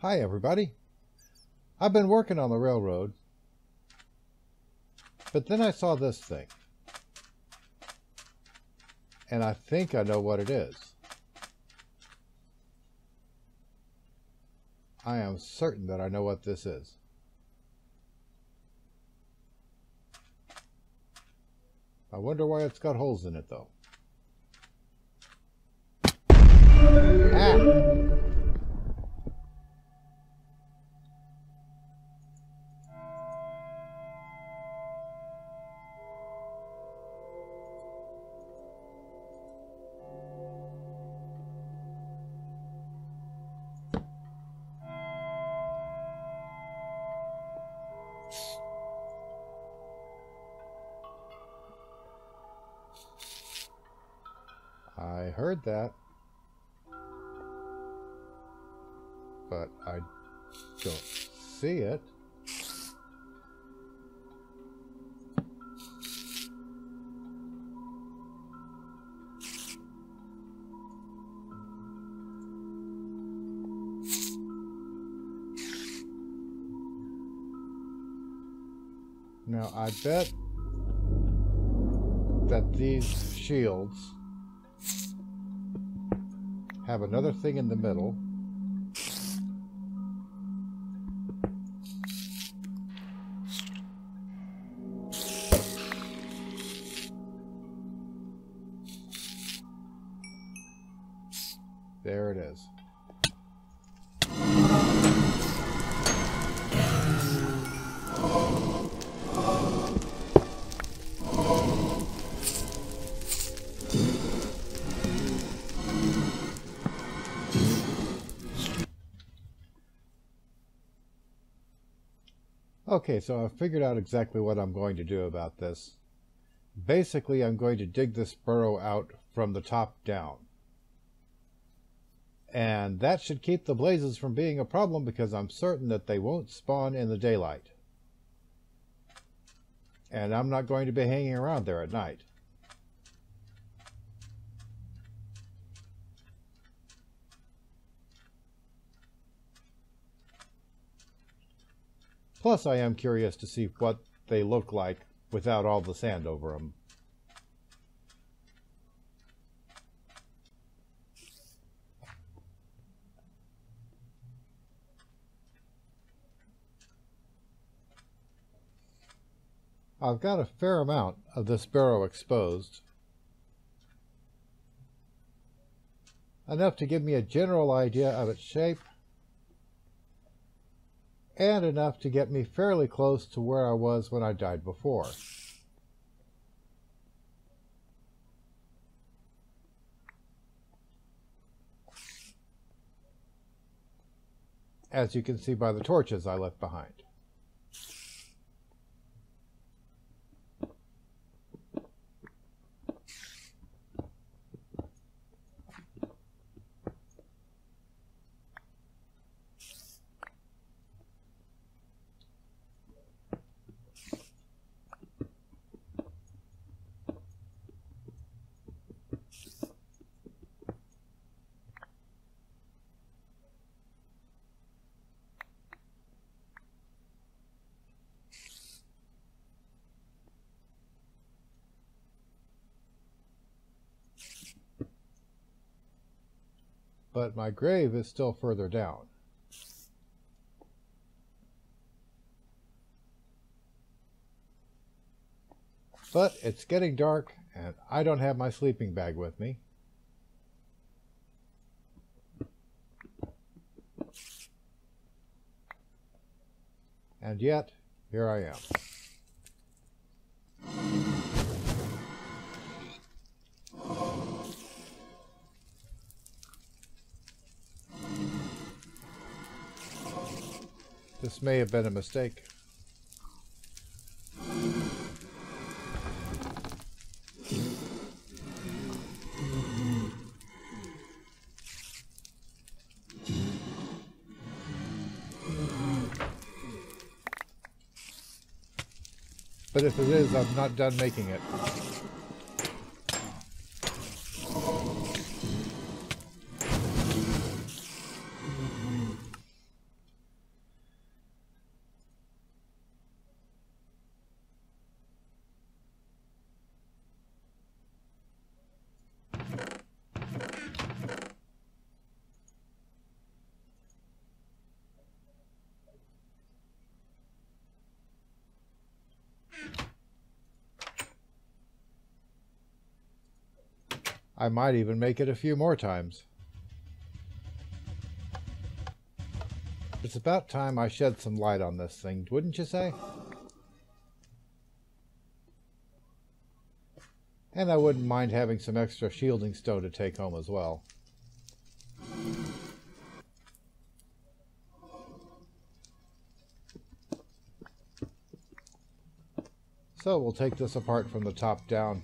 Hi everybody. I've been working on the railroad, but then I saw this thing, and I think I know what it is. I am certain that I know what this is. I wonder why it's got holes in it though. Ah! I heard that, but I don't see it. Now, I bet that these shields have another thing in the middle. There it is. Okay, so I've figured out exactly what I'm going to do about this. Basically, I'm going to dig this burrow out from the top down. And that should keep the blazes from being a problem because I'm certain that they won't spawn in the daylight. And I'm not going to be hanging around there at night. Plus, I am curious to see what they look like without all the sand over them. I've got a fair amount of this burrow exposed. Enough to give me a general idea of its shape, and enough to get me fairly close to where I was when I died before. As you can see by the torches I left behind. But my grave is still further down. But it's getting dark, and I don't have my sleeping bag with me. And yet, here I am. This may have been a mistake. But if it is, I'm not done making it. I might even make it a few more times. It's about time I shed some light on this thing, wouldn't you say? And I wouldn't mind having some extra shielding stone to take home as well. So we'll take this apart from the top down.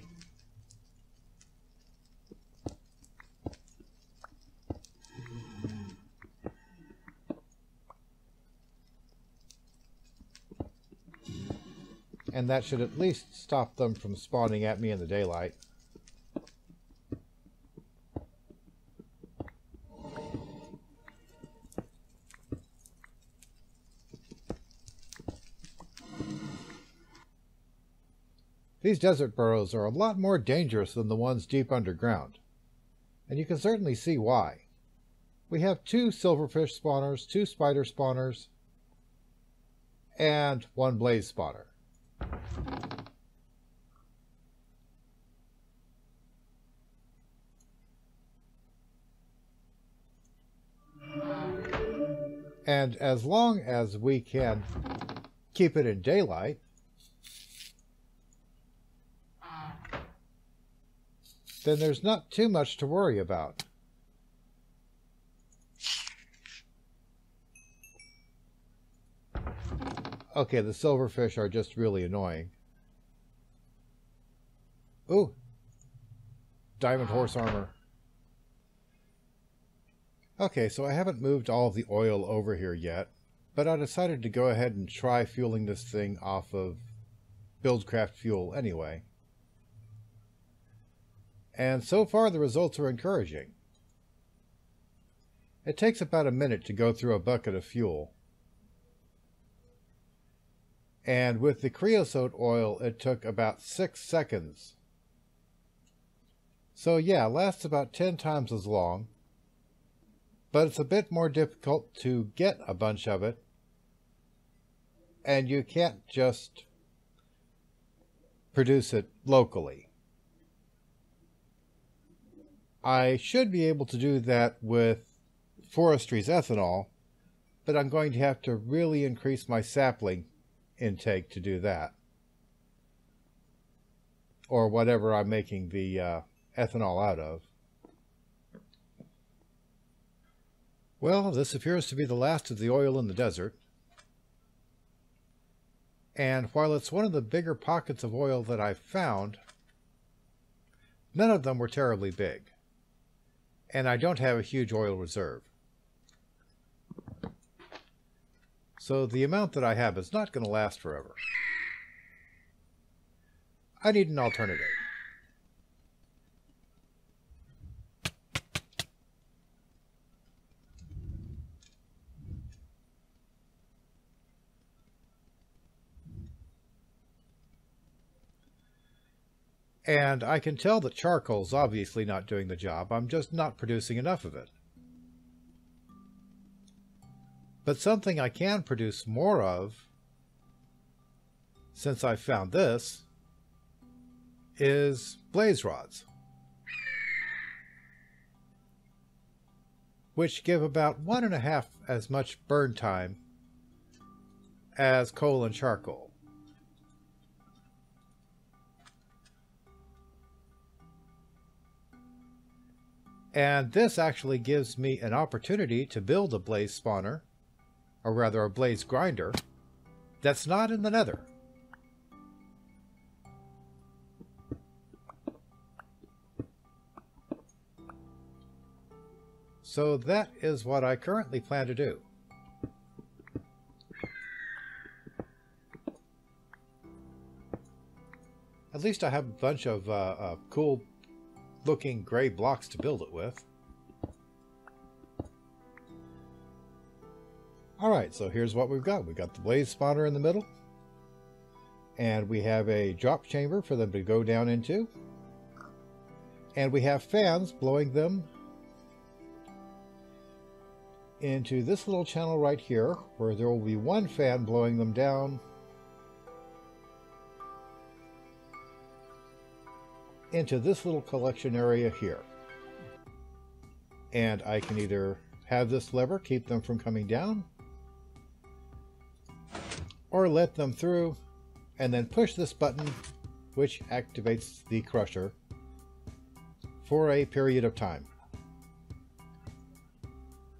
And that should at least stop them from spawning at me in the daylight. These desert burrows are a lot more dangerous than the ones deep underground, and you can certainly see why. We have 2 silverfish spawners, 2 spider spawners, and 1 blaze spawner. And as long as we can keep it in daylight, then there's not too much to worry about. Okay, the silverfish are just really annoying. Ooh! Diamond horse armor. Okay, so I haven't moved all of the oil over here yet, but I decided to go ahead and try fueling this thing off of Buildcraft fuel anyway. And so far the results are encouraging. It takes about a minute to go through a bucket of fuel. And with the creosote oil, it took about 6 seconds. So yeah, it lasts about 10 times as long. But it's a bit more difficult to get a bunch of it. And you can't just produce it locally. I should be able to do that with forestry's ethanol, but I'm going to have to really increase my sapling intake to do that. Or whatever I'm making the ethanol out of. Well, this appears to be the last of the oil in the desert. And while it's one of the bigger pockets of oil that I've found, none of them were terribly big. And I don't have a huge oil reserve. So the amount that I have is not going to last forever. I need an alternative. And I can tell that charcoal's obviously not doing the job. I'm just not producing enough of it. But something I can produce more of, since I found this, is blaze rods, which give about 1.5 as much burn time as coal and charcoal. And this actually gives me an opportunity to build a blaze spawner, or rather a blaze grinder, that's not in the nether. So that is what I currently plan to do. At least I have a bunch of cool looking gray blocks to build it with. Alright, so here's what we've got. We've got the blaze spawner in the middle, and we have a drop chamber for them to go down into, and we have fans blowing them into this little channel right here, where there will be one fan blowing them down into this little collection area here. And I can either have this lever keep them from coming down, or let them through and then push this button, which activates the crusher for a period of time.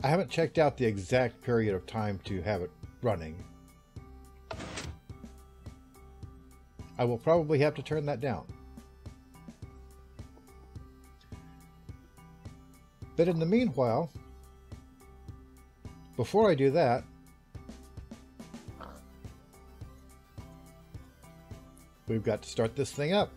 I haven't checked out the exact period of time to have it running. I will probably have to turn that down. But in the meanwhile, before I do that, we've got to start this thing up.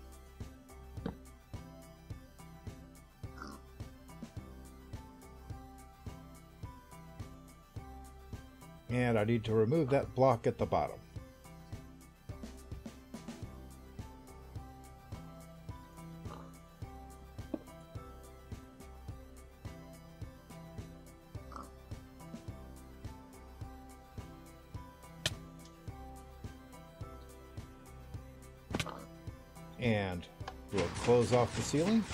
And I need to remove that block at the bottom. And we'll close off the ceiling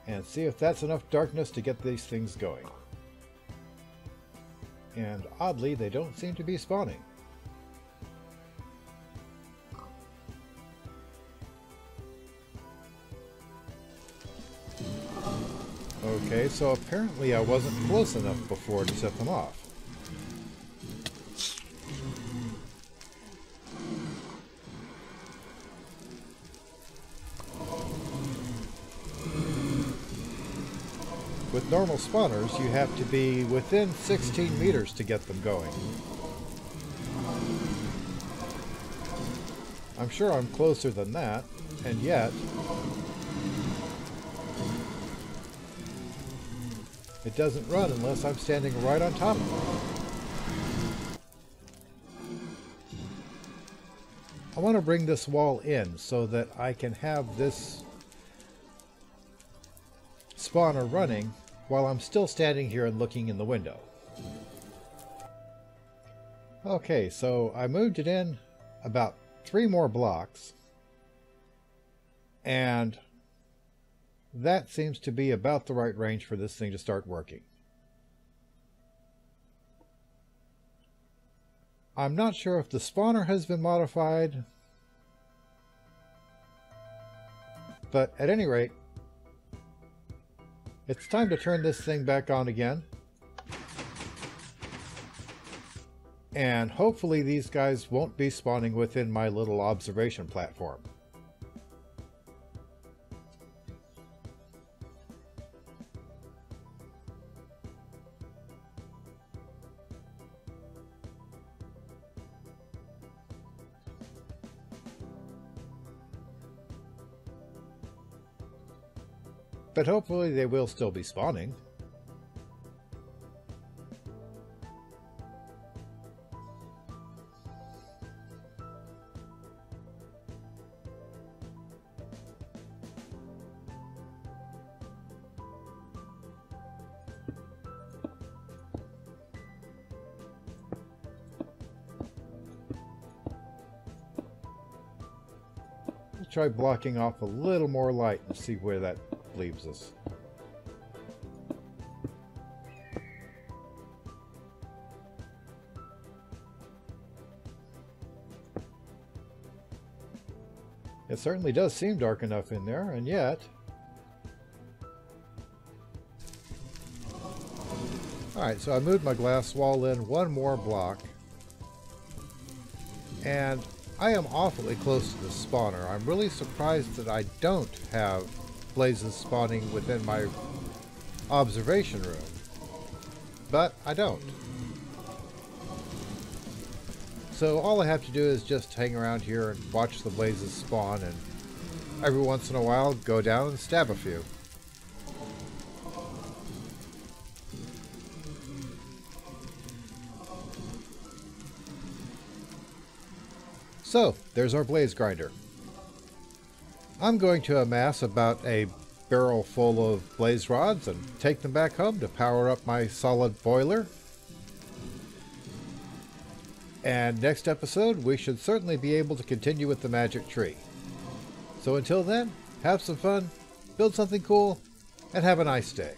and see if that's enough darkness to get these things going. And oddly, they don't seem to be spawning. Okay, so apparently I wasn't close enough before to set them off. With normal spawners, you have to be within 16 meters to get them going. I'm sure I'm closer than that, and yet it doesn't run unless I'm standing right on top of it. I want to bring this wall in so that I can have this spawner running while I'm still standing here and looking in the window. Okay, so I moved it in about 3 more blocks, and that seems to be about the right range for this thing to start working. I'm not sure if the spawner has been modified, but at any rate, it's time to turn this thing back on again. And hopefully these guys won't be spawning within my little observation platform. But hopefully they will still be spawning. We'll try blocking off a little more light and see where that leaves us. It certainly does seem dark enough in there, and yet... Alright, so I moved my glass wall in 1 more block, and I am awfully close to the spawner. I'm really surprised that I don't have blazes spawning within my observation room, but I don't. So all I have to do is just hang around here and watch the blazes spawn, and every once in a while go down and stab a few. So there's our blaze grinder. I'm going to amass about a barrel full of blaze rods and take them back home to power up my solid boiler. And next episode, we should certainly be able to continue with the magic tree. So until then, have some fun, build something cool, and have a nice day.